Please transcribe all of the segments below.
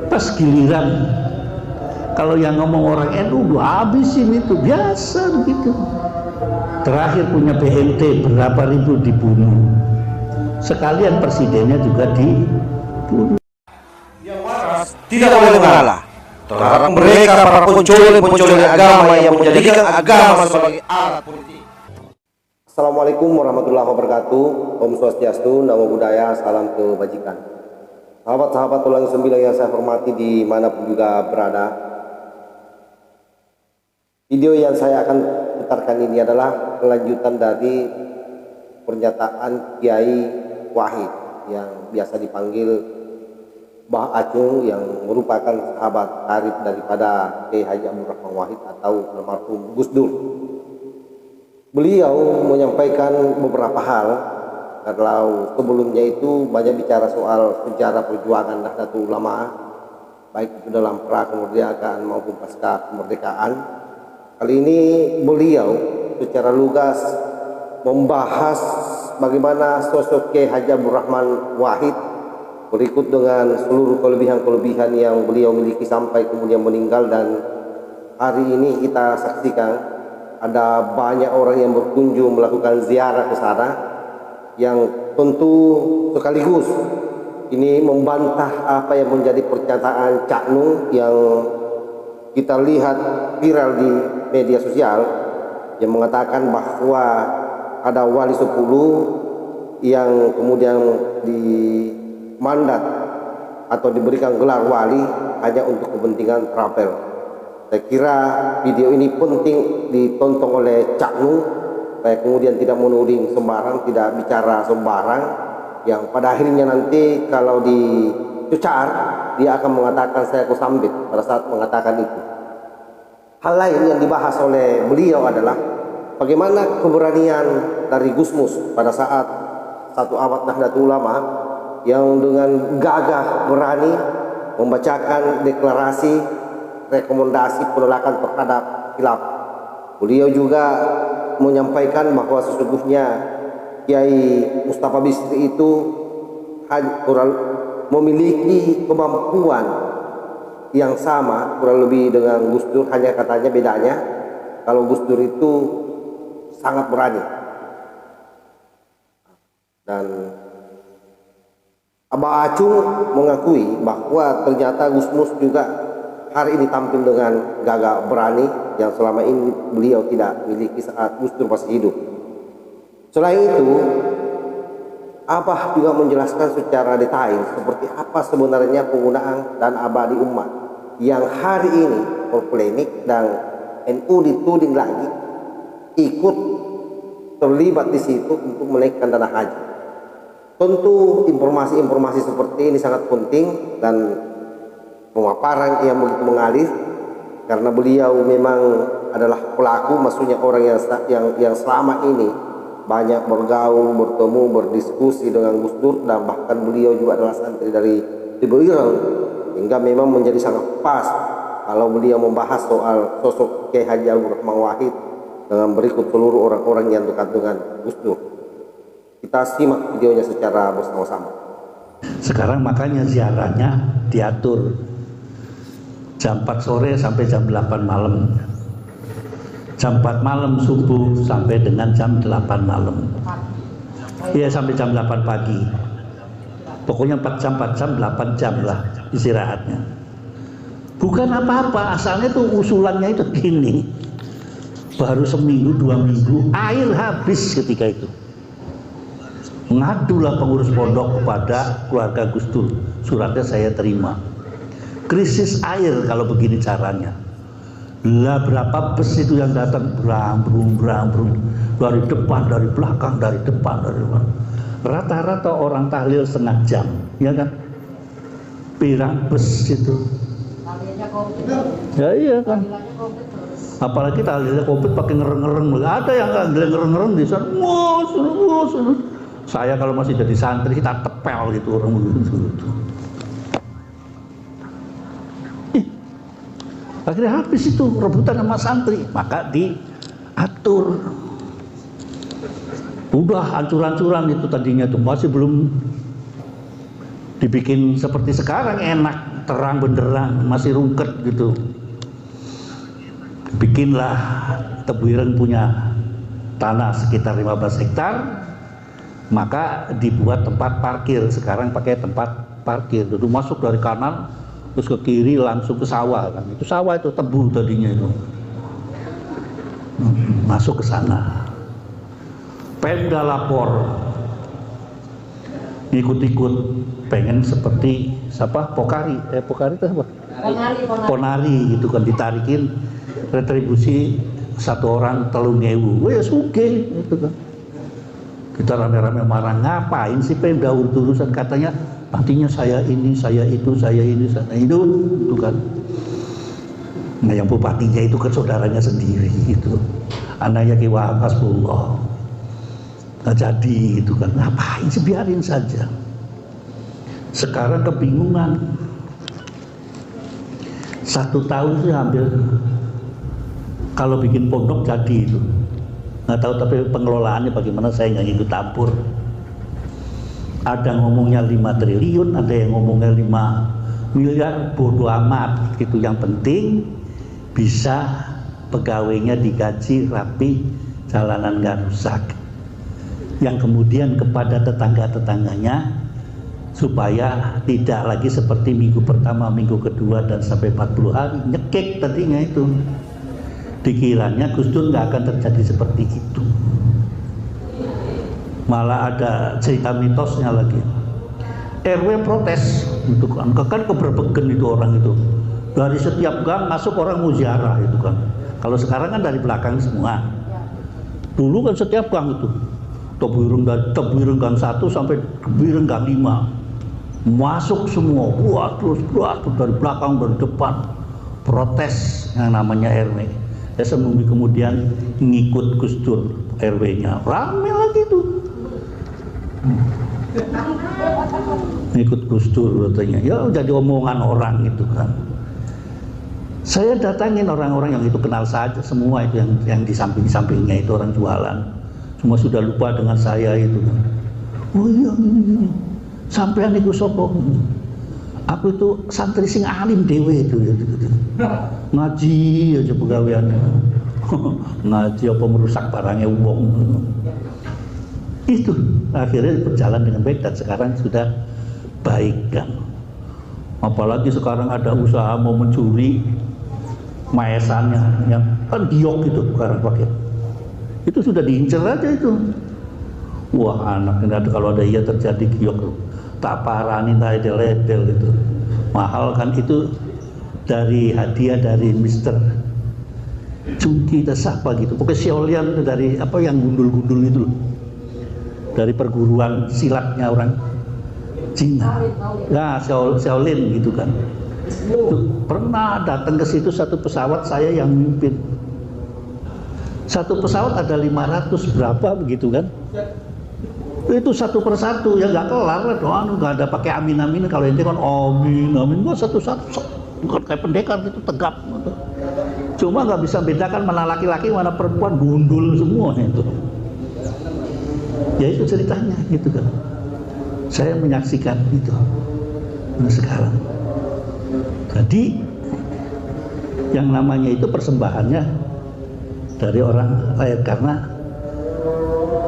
Pas giliran kalau yang ngomong orang NU habisin itu biasa begitu. Terakhir punya BNT berapa ribu dibunuh. Sekalian presidennya juga dibunuh. Yang waras tidak boleh mengalah. Terlarang mereka para pencoleng agama yang menjadikan agama sebagai alat politik. Assalamualaikum warahmatullahi wabarakatuh. Om Swastiastu, Namo Buddhaya, salam kebajikan. Sahabat-sahabat Tulang Sembilan yang saya hormati dimanapun juga berada. Video yang saya akan putarkan ini adalah kelanjutan dari pernyataan Kiai Wahid yang biasa dipanggil Mbah Acung, yang merupakan sahabat karib daripada Kiai Haji Abdul Rahman Wahid atau almarhum Gus Dur. Beliau menyampaikan beberapa hal. Kalau sebelumnya itu banyak bicara soal sejarah perjuangan Nahdlatul Ulama, baik itu dalam pra kemerdekaan maupun pasca kemerdekaan. Kali ini beliau secara lugas membahas bagaimana sosok Kiai Haji Abdul Rahman Wahid berikut dengan seluruh kelebihan-kelebihan yang beliau miliki sampai kemudian meninggal. Dan hari ini kita saksikan ada banyak orang yang berkunjung melakukan ziarah ke sana, yang tentu sekaligus ini membantah apa yang menjadi pernyataan Cak Nung yang kita lihat viral di media sosial, yang mengatakan bahwa ada wali 10 yang kemudian dimandat atau diberikan gelar wali hanya untuk kepentingan travel. Saya kira video ini penting ditonton oleh Cak Nung supaya kemudian tidak menuding sembarang, tidak bicara sembarang, yang pada akhirnya nanti kalau dicecar dia akan mengatakan saya kesambit pada saat mengatakan itu. Hal lain yang dibahas oleh beliau adalah bagaimana keberanian dari Gusmus pada saat satu abad Nahdlatul Ulama yang dengan gagah berani membacakan deklarasi rekomendasi penolakan terhadap khilaf. Beliau juga menyampaikan bahwa sesungguhnya Kiai Mustafa Bisri itu memiliki kemampuan yang sama kurang lebih dengan Gus Dur, hanya katanya bedanya kalau Gus Dur itu sangat berani. Dan Abah Acung mengakui bahwa ternyata Gusmus juga hari ini tampil dengan gagah berani yang selama ini beliau tidak miliki saat Gus Dur masih hidup. Selain itu, Abah juga menjelaskan secara detail seperti apa sebenarnya penggunaan dan abadi umat yang hari ini berpolemik dan NU dituding lagi ikut terlibat di situ untuk menaikkan dana haji. Tentu informasi-informasi seperti ini sangat penting dan pemaparan yang begitu mengalir karena beliau memang adalah pelaku, maksudnya orang yang selama ini banyak bergaul, bertemu, berdiskusi dengan Gus Dur, dan bahkan beliau juga adalah santri dari Ireng, hingga memang menjadi sangat pas kalau beliau membahas soal sosok Kiai Haji Abdul Rahman Wahid dengan berikut seluruh orang-orang yang dekat dengan Gus Dur. Kita simak videonya secara bersama-sama. Sekarang makanya ziarahnya diatur jam 4 sore sampai jam 8 malam, jam 4 malam subuh sampai dengan jam 8 malam, ya sampai jam 8 pagi, pokoknya 4 jam 8 jam lah istirahatnya. Bukan apa-apa, asalnya tuh usulannya itu gini, baru seminggu 2 minggu air habis ketika itu. Ngadulah pengurus pondok kepada keluarga Gus Dur, suratnya saya terima. Krisis air kalau begini caranya. Lah berapa bus itu yang datang berang dari depan, dari belakang, dari depan, dari depan. Rata-rata orang tahlil setengah jam, ya kan? Pirang bus itu. Ya iya kan. Apalagi tahlilnya komplit pakai ngereng-ngereng. Ada yang nggak ngereng-ngereng di sana. Saya kalau masih jadi santri kita tepel gitu orang begitu. Akhirnya habis itu rebutan sama santri, maka diatur. Udah hancur-hancuran itu tadinya tuh, masih belum dibikin seperti sekarang enak. terang benderang, masih rungket gitu. Bikinlah Tebu Ireng punya tanah sekitar 15 hektar, maka dibuat tempat parkir. Sekarang pakai tempat parkir. Dulu masuk dari kanan terus ke kiri langsung ke sawah kan. Itu sawah itu tebu tadinya itu. Masuk ke sana. Pemda lapor, ikut-ikut pengen seperti siapa? Pokari itu apa? Ponari gitu kan, ditarikin retribusi satu orang 3.000. Wah ya sugih gitu kan. Kita rame-rame marah, ngapain sih Pemda urus-urusan, katanya nantinya saya ini, saya itu, saya ini, saya itu kan. Nah yang bupatinya itu kan saudaranya sendiri gitu, anaknya Ki Wahab Hasbullah. Nggak jadi itu kan, ngapain sih, biarin saja. Sekarang kebingungan, 1 tahun sih hampir kalau bikin pondok jadi itu. Nggak tahu tapi pengelolaannya bagaimana, saya nggak ikut campur. Ada ngomongnya 5 triliun, ada yang ngomongnya 5 miliar, bodoh amat gitu. Yang penting bisa pegawainya digaji rapi, jalanan nggak rusak. Yang kemudian kepada tetangga-tetangganya supaya tidak lagi seperti minggu pertama, minggu kedua dan sampai 40 hari nyekek tadinya itu. Dikiranya Gus Dur nggak akan terjadi seperti itu. Malah ada cerita mitosnya lagi. RW protes untuk kan keberbegen itu orang itu. Dari setiap gang masuk orang mau ziarah itu kan. Kalau sekarang kan dari belakang semua. Dulu kan setiap gang itu. Tebu Ireng gang 1 sampai Tebu Ireng gang 5. Masuk semua. Wah, terus dari belakang dari depan. Protes yang namanya RW. Saya seminggu kemudian ngikut Gus Dur RW-nya. Rame lagi tuh. Ngikut Gus Dur katanya. Ya jadi omongan orang gitu kan. Saya datangin orang-orang yang itu kenal saja semua itu yang di samping-sampingnya itu orang jualan. Semua sudah lupa dengan saya itu kan. Oh iya ini. Sampean iku sapa? Aku itu santri sing alim dhewe itu gitu. Ngaji aja pegawaiannya. Ngaji apa merusak barangnya wong. Itu akhirnya berjalan dengan baik dan sekarang sudah baik kan. Apalagi sekarang ada usaha mau mencuri maesannya yang kan giok itu sekarang pakai. Itu sudah diincar aja itu. Wah anak ini kalau ada iya terjadi giok tak parani tak edel-edel itu. Mahal kan itu, dari hadiah dari Mister Cungki siapa gitu. Pokoknya Shaolin itu dari apa yang gundul-gundul itu. Dari perguruan silatnya orang Cina. Nah, Shaolin gitu kan. Tuh, pernah datang ke situ satu pesawat saya yang mimpin. Satu pesawat ada 500 berapa begitu kan. Itu satu persatu ya nggak kelar doang, nggak ada pakai amin-amin. Kalau ini kan amin nggak satu-satu bukan kayak pendekar gitu tegap gitu. Cuma nggak bisa bedakan mana laki-laki mana perempuan, gundul semua itu. Ya itu ceritanya gitu kan. Saya menyaksikan itu. Nah sekarang jadi yang namanya itu persembahannya dari orang lain karena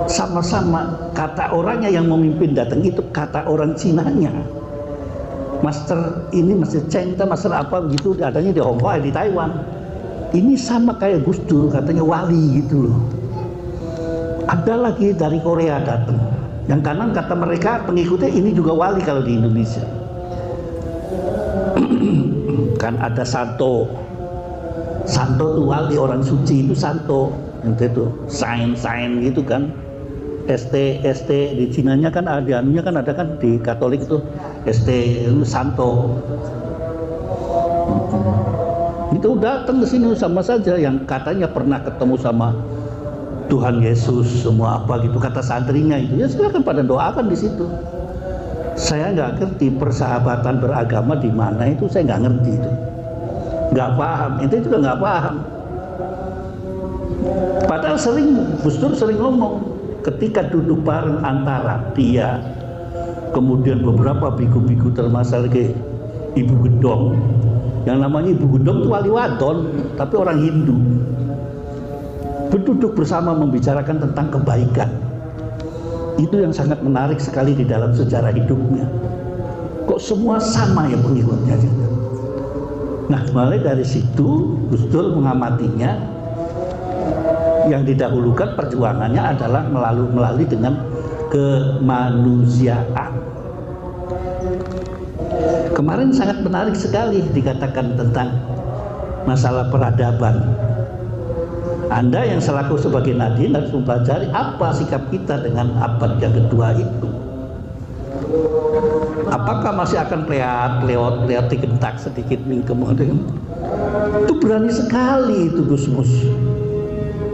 sama-sama kata orangnya yang memimpin datang itu kata orang Cinanya. Master ini Master Cheng, Master apa begitu adanya di Hong Kong, di Taiwan. Ini sama kayak Gus Dur katanya wali gitu loh. Ada lagi dari Korea datang. Yang kanan kata mereka pengikutnya ini juga wali kalau di Indonesia. Kan ada Santo. Santo itu wali, orang suci itu Santo. Itu sain gitu kan. ST di Cinanya kan ada anunya kan ada kan di Katolik itu ST Santo. Itu datang ke sini sama saja yang katanya pernah ketemu sama Tuhan Yesus semua apa gitu kata santrinya itu ya silakan pada doakan di situ. Saya nggak ngerti persahabatan beragama di mana itu, saya nggak ngerti itu, nggak paham. Itu juga nggak paham. Padahal Gus Dur sering ngomong ketika duduk bareng antara dia kemudian beberapa biku-biku termasuk Ibu Gedong. Yang namanya Ibu Gedong itu wali wadon, tapi orang Hindu. Berduduk bersama membicarakan tentang kebaikan. Itu yang sangat menarik sekali di dalam sejarah hidupnya. Kok semua sama ya pengikutnya. Nah, mulai dari situ Gus Dur mengamatinya. Yang didahulukan perjuangannya adalah melalui dengan kemanusiaan. Kemarin sangat menarik sekali dikatakan tentang masalah peradaban. Anda yang selaku sebagai Nadien harus mempelajari apa sikap kita dengan abad yang kedua itu. Apakah masih akan lewat digentak sedikit mingkem? Itu berani sekali itu Gus Mus.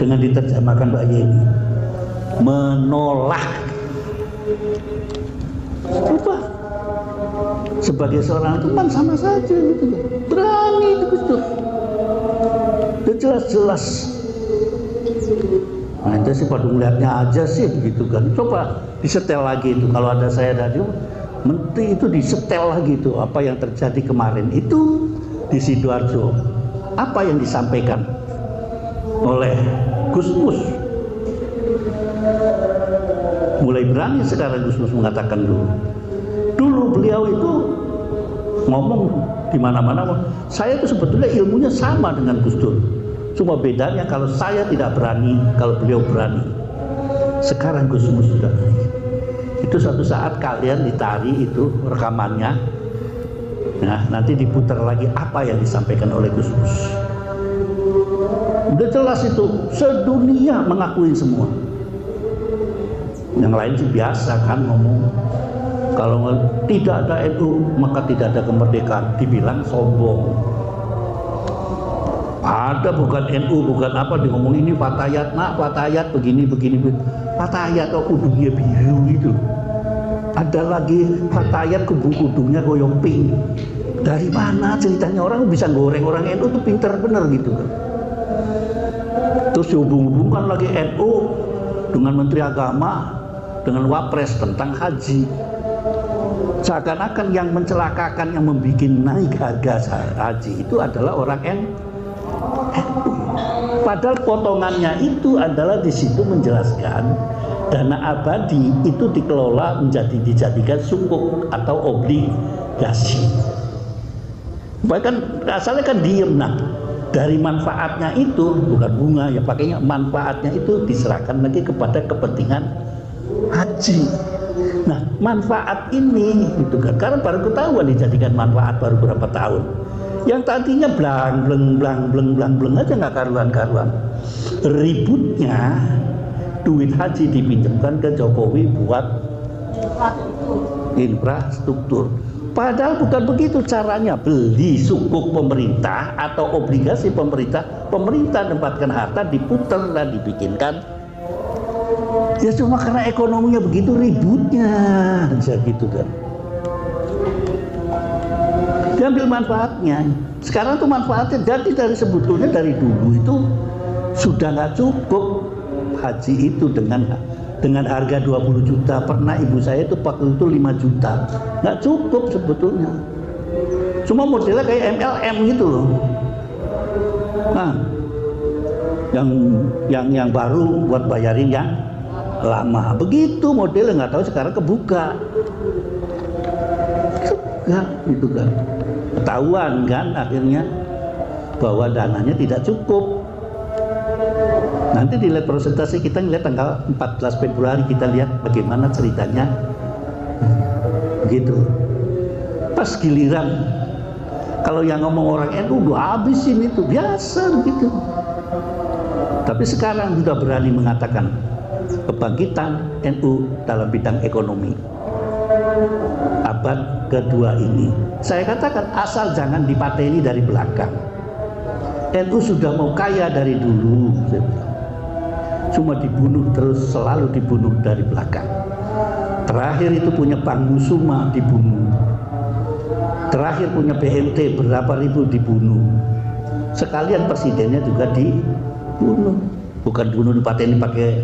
Dengan diterjemahkan Mbak Yeni, menolak. Apa? Sebagai seorang teman sama saja gitu. Berani itu Gus Dur. Itu jelas-jelas. Nah, itu sih pada melihatnya aja sih begitu kan. Coba disetel lagi itu. Kalau ada saya radio, menteri itu disetel lagi itu. Apa yang terjadi kemarin itu di Sidoarjo. Apa yang disampaikan oleh Gus Mus. Mulai berani sekarang Gus Mus mengatakan dulu beliau itu ngomong di mana-mana, saya itu sebetulnya ilmunya sama dengan Gus Dur. Cuma bedanya kalau saya tidak berani, kalau beliau berani. Sekarang Gus Mus sudah berani. Itu suatu saat kalian ditari itu rekamannya. Nah, nanti diputar lagi apa yang disampaikan oleh Gus Mus. Udah jelas itu, sedunia mengakui semua. Yang lain sih biasa kan ngomong, kalau tidak ada NU maka tidak ada kemerdekaan, dibilang sombong. Ada bukan NU, bukan apa, ngomong ini Fatayat, nak Fatayat begini. Fatayat kok kudungnya biru gitu. Ada lagi Fatayat kudungnya goyong pink. Dari mana ceritanya? Orang bisa goreng orang NU tuh pinter bener gitu kan. Terus dihubung-hubungkan lagi NU dengan Menteri Agama, dengan Wapres tentang haji. Seakan-akan yang mencelakakan, yang membuat naik harga haji itu adalah orang NU. Padahal potongannya itu adalah di situ menjelaskan dana abadi itu dikelola dijadikan sukuk atau obligasi. Bahkan asalnya kan diem, nah dari manfaatnya itu bukan bunga ya, pakainya manfaatnya itu diserahkan lagi kepada kepentingan haji. Nah manfaat ini itu kan karena baru ketahuan dijadikan manfaat baru berapa tahun. Yang tadinya blang aja nggak karuan. Ributnya duit haji dipinjamkan ke Jokowi buat infrastruktur. Padahal bukan begitu caranya, beli sukuk pemerintah atau obligasi pemerintah tempatkan harta diputar dan dibikinkan. Ya cuma karena ekonominya begitu ributnya, bisa gitu kan. Diambil manfaatnya. Sekarang tuh manfaatnya jadi sebetulnya dari dulu itu sudah nggak cukup haji itu dengan harga 20 juta. Pernah ibu saya itu waktu itu 5 juta. Nggak cukup sebetulnya. Cuma modelnya kayak MLM gitu loh. Nah, yang baru buat bayarin yang lama. Begitu modelnya, nggak tahu sekarang kebuka. Enggak, gitu kan. Ketahuan kan akhirnya bahwa dananya tidak cukup. Nanti dilihat presentasi kita ngelihat tanggal 14 Februari kita lihat bagaimana ceritanya. Begitu. Pas giliran kalau yang ngomong orang NU udah habisin itu biasa begitu. Tapi sekarang sudah berani mengatakan kebangkitan NU dalam bidang ekonomi abad kedua ini. Saya katakan asal jangan dipateni dari belakang. NU sudah mau kaya dari dulu, cuma dibunuh terus, selalu dibunuh dari belakang. Terakhir itu punya Bank Musuma dibunuh. Terakhir punya BNT berapa ribu dibunuh. Sekalian presidennya juga dibunuh. Bukan dibunuh dipateni pakai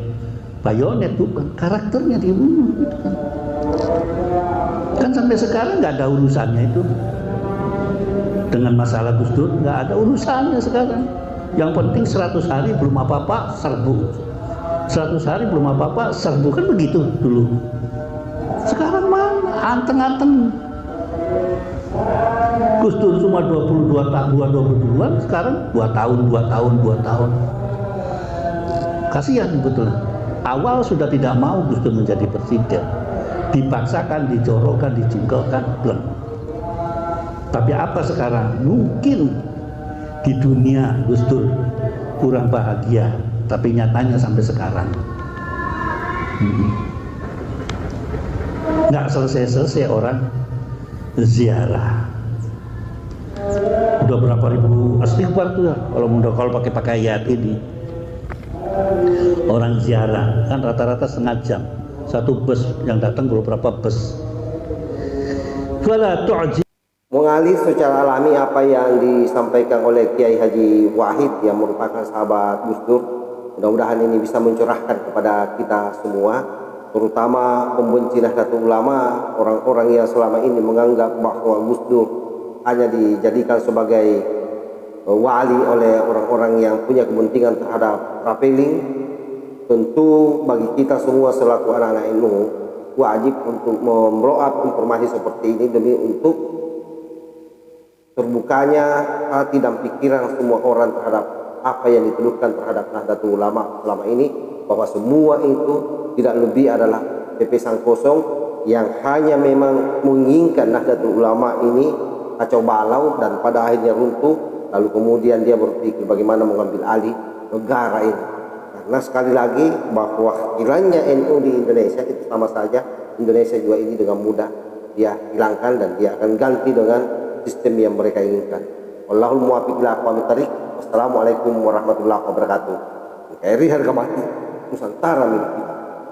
bayonet, bukan, karakternya dibunuh gitu kan. Kan sampai sekarang nggak ada urusannya itu. dengan masalah Gus Dur nggak ada urusannya sekarang. Yang penting 100 hari belum apa-apa serbu, 100 hari belum apa-apa serbu, kan begitu dulu. Sekarang mana anteng-anteng. Gus Dur cuma 22 tahun, sekarang 2 tahun. Kasihan betul. Awal sudah tidak mau Gus Dur menjadi presiden, dipaksakan, dijorokan, dijungkelkan, belum. Tapi apa sekarang? Mungkin di dunia Gus Dur kurang bahagia, tapi nyatanya sampai sekarang nggak selesai orang ziarah. Udah berapa ribu istighfar tuh ya kalau pakai ayat ini. Orang ziarah kan rata-rata setengah jam, satu bus yang datang beberapa bus. Fala tu'ji. Mengalir secara alami apa yang disampaikan oleh Kiai Haji Wahid yang merupakan sahabat Gus Dur, mudah-mudahan ini bisa mencurahkan kepada kita semua, terutama pembenci Nahdlatul Ulama, orang-orang yang selama ini menganggap bahwa Gus Dur hanya dijadikan sebagai wali oleh orang-orang yang punya kepentingan terhadap traveling. Tentu bagi kita semua selaku anak-anak ilmu wajib untuk memblow up informasi seperti ini demi untuk terbukanya hati dan pikiran semua orang terhadap apa yang dituduhkan terhadap Nahdlatul Ulama selama ini, bahwa semua itu tidak lebih adalah pepesan kosong yang hanya memang menginginkan Nahdlatul Ulama ini kacau balau dan pada akhirnya runtuh, lalu kemudian dia berpikir bagaimana mengambil alih negara ini. Karena sekali lagi bahwa hilangnya NU di Indonesia itu sama saja Indonesia juga ini dengan mudah dia hilangkan dan dia akan ganti dengan sistem yang mereka inginkan. Wallahul muwaffiq ila aqwamit thariq. Wassalamualaikum warahmatullahi wabarakatuh. KRI harga mati Nusantara milik kita.